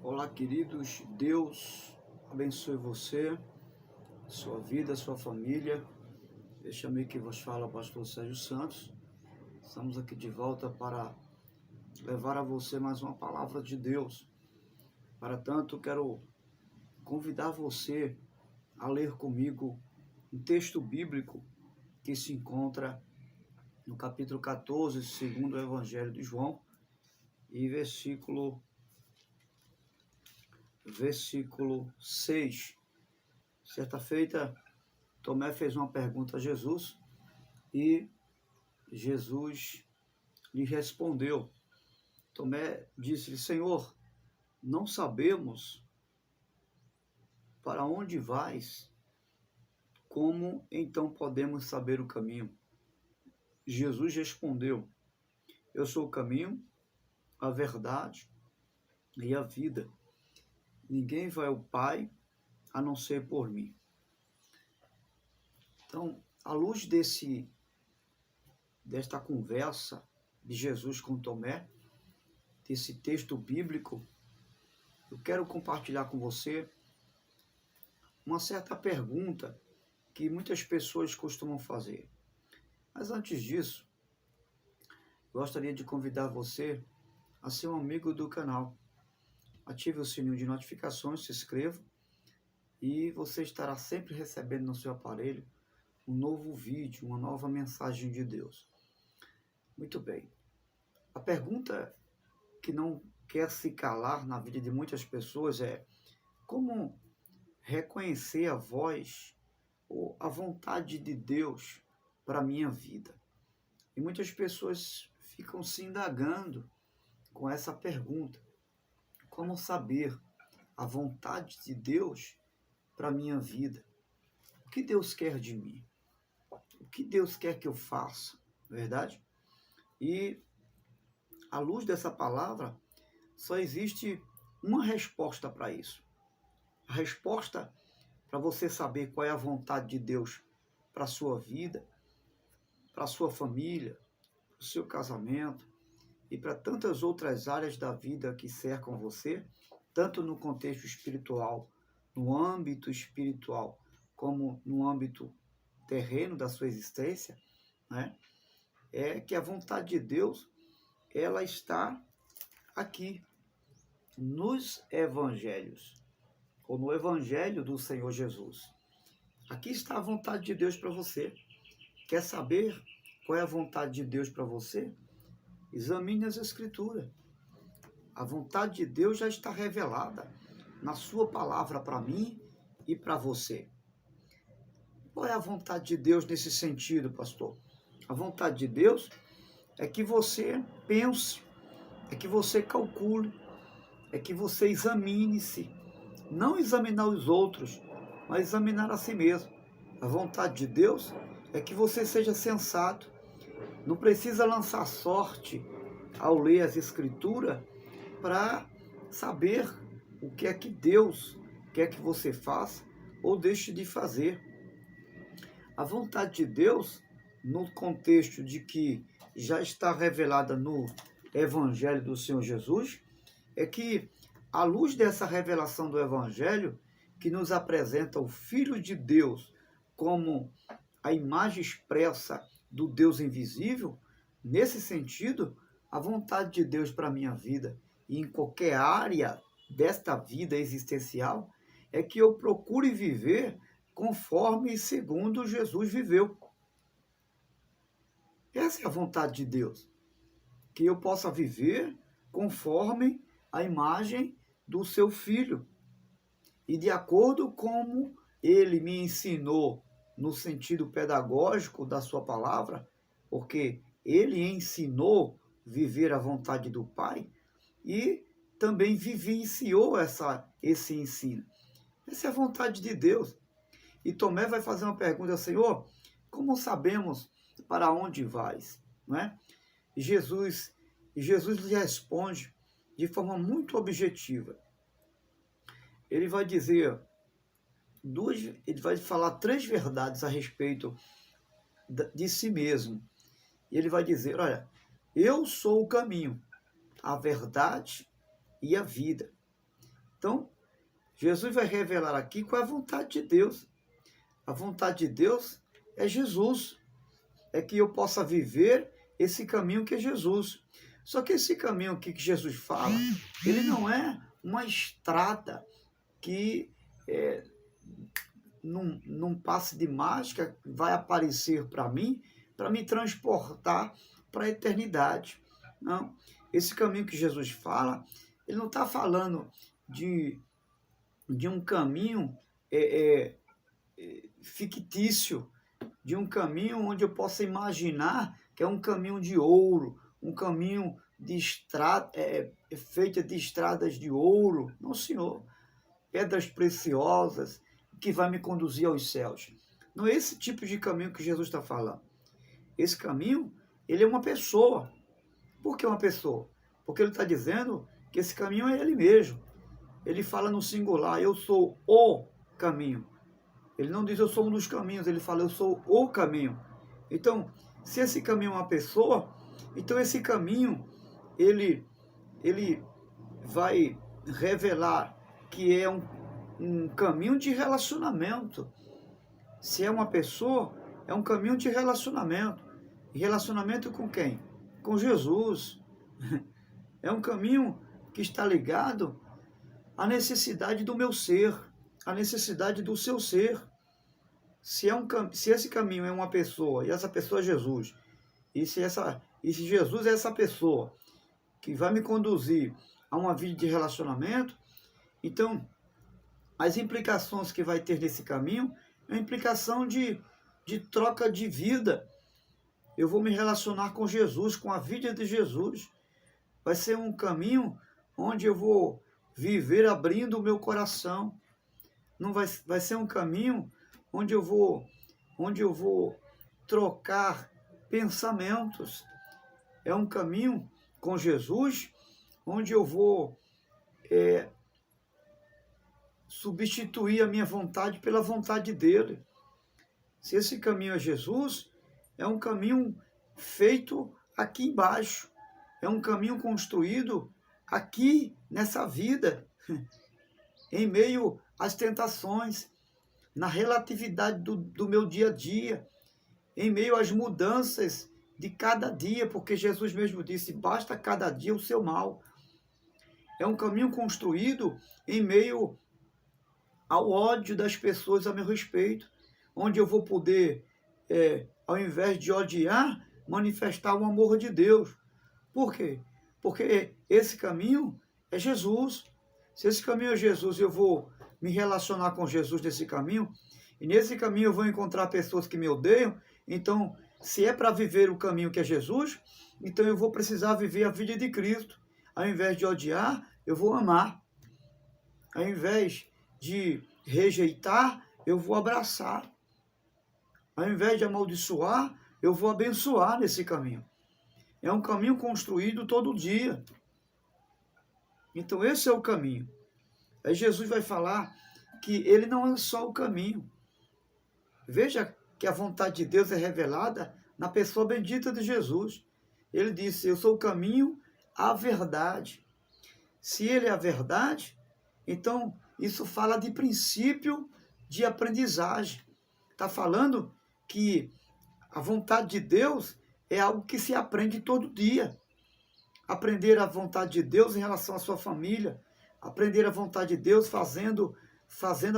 Olá, queridos. Deus abençoe você, sua vida, sua família. Este amigo que vos fala, o pastor Sérgio Santos. Estamos aqui de volta para levar a você mais uma palavra de Deus. Para tanto, quero convidar você a ler comigo um texto bíblico que se encontra no capítulo 14, segundo o Evangelho de João, e versículo 6. Certa feita, Tomé fez uma pergunta a Jesus e Jesus lhe respondeu. Tomé disse-lhe: Senhor, não sabemos para onde vais, como então podemos saber o caminho? Jesus respondeu: Eu sou o caminho, a verdade e a vida. Ninguém vai ao Pai a não ser por mim. Então, à luz desta conversa de Jesus com Tomé, desse texto bíblico, eu quero compartilhar com você uma certa pergunta que muitas pessoas costumam fazer. Mas antes disso, gostaria de convidar você a ser um amigo do canal. Ative o sininho de notificações, se inscreva e você estará sempre recebendo no seu aparelho um novo vídeo, uma nova mensagem de Deus. Muito bem. A pergunta que não quer se calar na vida de muitas pessoas é: como reconhecer a voz ou a vontade de Deus para a minha vida? E muitas pessoas ficam se indagando com essa pergunta: como saber a vontade de Deus para a minha vida? O que Deus quer de mim? O que Deus quer que eu faça? Não é verdade? E à luz dessa palavra, só existe uma resposta para isso. A resposta para você saber qual é a vontade de Deus para a sua vida, para a sua família, para o seu casamento e para tantas outras áreas da vida que cercam você, tanto no contexto espiritual, no âmbito espiritual, como no âmbito terreno da sua existência, né? É que a vontade de Deus, ela está aqui, nos evangelhos, ou no evangelho do Senhor Jesus. Aqui está a vontade de Deus para você. Quer saber qual é a vontade de Deus para você? Examine as Escrituras. A vontade de Deus já está revelada na sua palavra para mim e para você. Qual é a vontade de Deus nesse sentido, pastor? A vontade de Deus é que você pense, é que você calcule, é que você examine-se. Não examinar os outros, mas examinar a si mesmo. A vontade de Deus é que você seja sensato. Não precisa lançar sorte ao ler as Escrituras para saber o que é que Deus quer que você faça ou deixe de fazer. A vontade de Deus, no contexto de que já está revelada no Evangelho do Senhor Jesus, é que, à luz dessa revelação do Evangelho, que nos apresenta o Filho de Deus como a imagem expressa do Deus invisível, nesse sentido, a vontade de Deus para a minha vida e em qualquer área desta vida existencial é que eu procure viver conforme e segundo Jesus viveu. Essa é a vontade de Deus, que eu possa viver conforme a imagem do seu Filho e de acordo com ele me ensinou no sentido pedagógico da sua palavra, porque ele ensinou viver a vontade do Pai e também vivenciou esse ensino. Essa é a vontade de Deus. E Tomé vai fazer uma pergunta: Senhor, como sabemos para onde vais? Não é? E Jesus lhe responde de forma muito objetiva. Ele vai dizer ele vai falar 3 verdades a respeito de si mesmo. E ele vai dizer: olha, eu sou o caminho, a verdade e a vida. Então, Jesus vai revelar aqui qual é a vontade de Deus. A vontade de Deus é Jesus. É que eu possa viver esse caminho que é Jesus. Só que esse caminho aqui que Jesus fala, ele não é uma estrada que num passe de mágica vai aparecer para mim, para me transportar para a eternidade. Não. Esse caminho que Jesus fala, ele não está falando de um caminho fictício, de um caminho onde eu possa imaginar que é um caminho de ouro, um caminho de estrada, feita de estradas de ouro. Não, senhor. Pedras preciosas, que vai me conduzir aos céus. Não é esse tipo de caminho que Jesus está falando. Esse caminho, ele é uma pessoa. Por que uma pessoa? Porque ele está dizendo que esse caminho é ele mesmo. Ele fala no singular, eu sou o caminho. Ele não diz eu sou um dos caminhos, ele fala eu sou o caminho. Então, se esse caminho é uma pessoa, então esse caminho, ele vai revelar que é um caminho de relacionamento. Se é uma pessoa, é um caminho de relacionamento. E relacionamento com quem? Com Jesus. É um caminho que está ligado à necessidade do meu ser, à necessidade do seu ser. Se esse caminho é uma pessoa, e essa pessoa é Jesus, e se Jesus é essa pessoa que vai me conduzir a uma vida de relacionamento, então as implicações que vai ter nesse caminho é uma implicação de troca de vida. Eu vou me relacionar com Jesus, com a vida de Jesus. Vai ser um caminho onde eu vou viver abrindo o meu coração. Não vai ser um caminho onde eu vou trocar pensamentos. É um caminho com Jesus onde eu vou substituir a minha vontade pela vontade dele. Se esse caminho é Jesus, é um caminho feito aqui embaixo. É um caminho construído aqui nessa vida, em meio às tentações, na relatividade do meu dia a dia, em meio às mudanças de cada dia, porque Jesus mesmo disse, basta cada dia o seu mal. É um caminho construído em meio ao ódio das pessoas a meu respeito, onde eu vou poder, ao invés de odiar, manifestar o amor de Deus. Por quê? Porque esse caminho é Jesus. Se esse caminho é Jesus, eu vou me relacionar com Jesus nesse caminho, e nesse caminho eu vou encontrar pessoas que me odeiam. Então, se é para viver o caminho que é Jesus, então eu vou precisar viver a vida de Cristo. Ao invés de odiar, eu vou amar. Ao invés de rejeitar, eu vou abraçar. Ao invés de amaldiçoar, eu vou abençoar nesse caminho. É um caminho construído todo dia. Então esse é o caminho. Aí Jesus vai falar que ele não é só o caminho. Veja que a vontade de Deus é revelada na pessoa bendita de Jesus. Ele disse, eu sou o caminho, a verdade. Se ele é a verdade, então isso fala de princípio de aprendizagem. Está falando que a vontade de Deus é algo que se aprende todo dia. Aprender a vontade de Deus em relação à sua família, aprender a vontade de Deus fazendo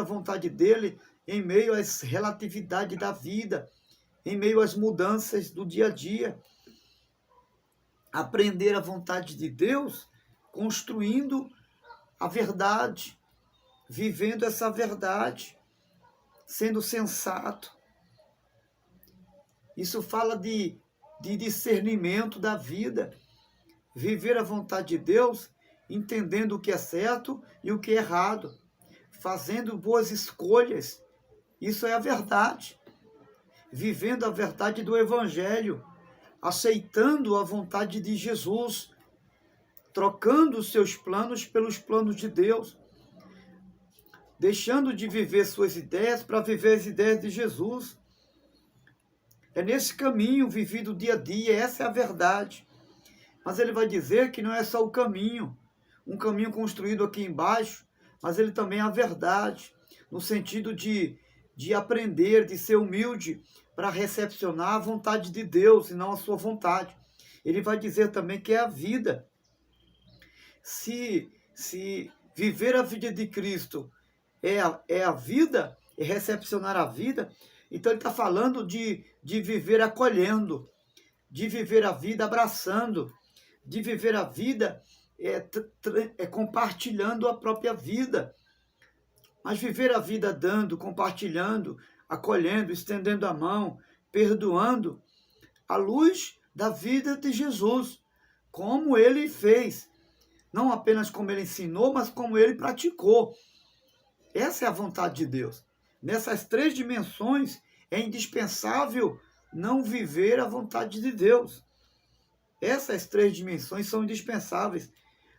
a vontade dele em meio às relatividades da vida, em meio às mudanças do dia a dia. Aprender a vontade de Deus construindo a verdade, vivendo essa verdade, sendo sensato. Isso fala de discernimento da vida. Viver a vontade de Deus, entendendo o que é certo e o que é errado. Fazendo boas escolhas. Isso é a verdade. Vivendo a verdade do Evangelho. Aceitando a vontade de Jesus. Trocando os seus planos pelos planos de Deus. Deixando de viver suas ideias para viver as ideias de Jesus. É nesse caminho vivido dia a dia, essa é a verdade. Mas ele vai dizer que não é só o caminho, um caminho construído aqui embaixo, mas ele também é a verdade, no sentido de aprender, de ser humilde para recepcionar a vontade de Deus e não a sua vontade. Ele vai dizer também que é a vida. Se viver a vida de Cristo é a vida, é recepcionar a vida, então ele está falando de viver acolhendo, de viver a vida abraçando, de viver a vida compartilhando a própria vida. Mas viver a vida dando, compartilhando, acolhendo, estendendo a mão, perdoando, à luz da vida de Jesus, como ele fez. Não apenas como ele ensinou, mas como ele praticou. Essa é a vontade de Deus. Nessas 3 dimensões é indispensável não viver a vontade de Deus. Essas 3 dimensões são indispensáveis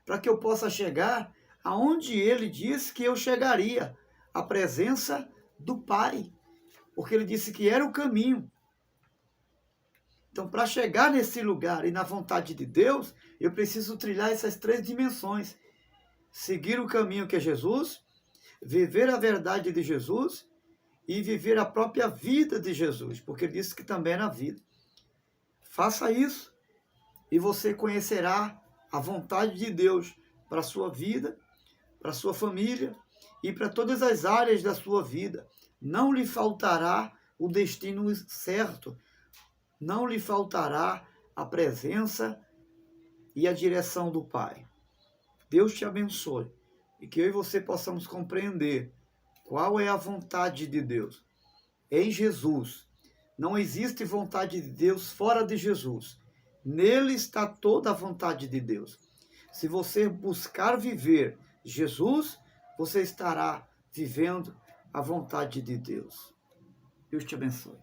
para que eu possa chegar aonde ele disse que eu chegaria, a presença do Pai, porque ele disse que era o caminho. Então, para chegar nesse lugar e na vontade de Deus, eu preciso trilhar essas 3 dimensões. Seguir o caminho que é Jesus, viver a verdade de Jesus e viver a própria vida de Jesus, porque ele disse que também era a vida. Faça isso e você conhecerá a vontade de Deus para a sua vida, para a sua família e para todas as áreas da sua vida. Não lhe faltará o destino certo, não lhe faltará a presença e a direção do Pai. Deus te abençoe e que eu e você possamos compreender qual é a vontade de Deus em Jesus. Não existe vontade de Deus fora de Jesus. Nele está toda a vontade de Deus. Se você buscar viver Jesus, você estará vivendo a vontade de Deus. Deus te abençoe.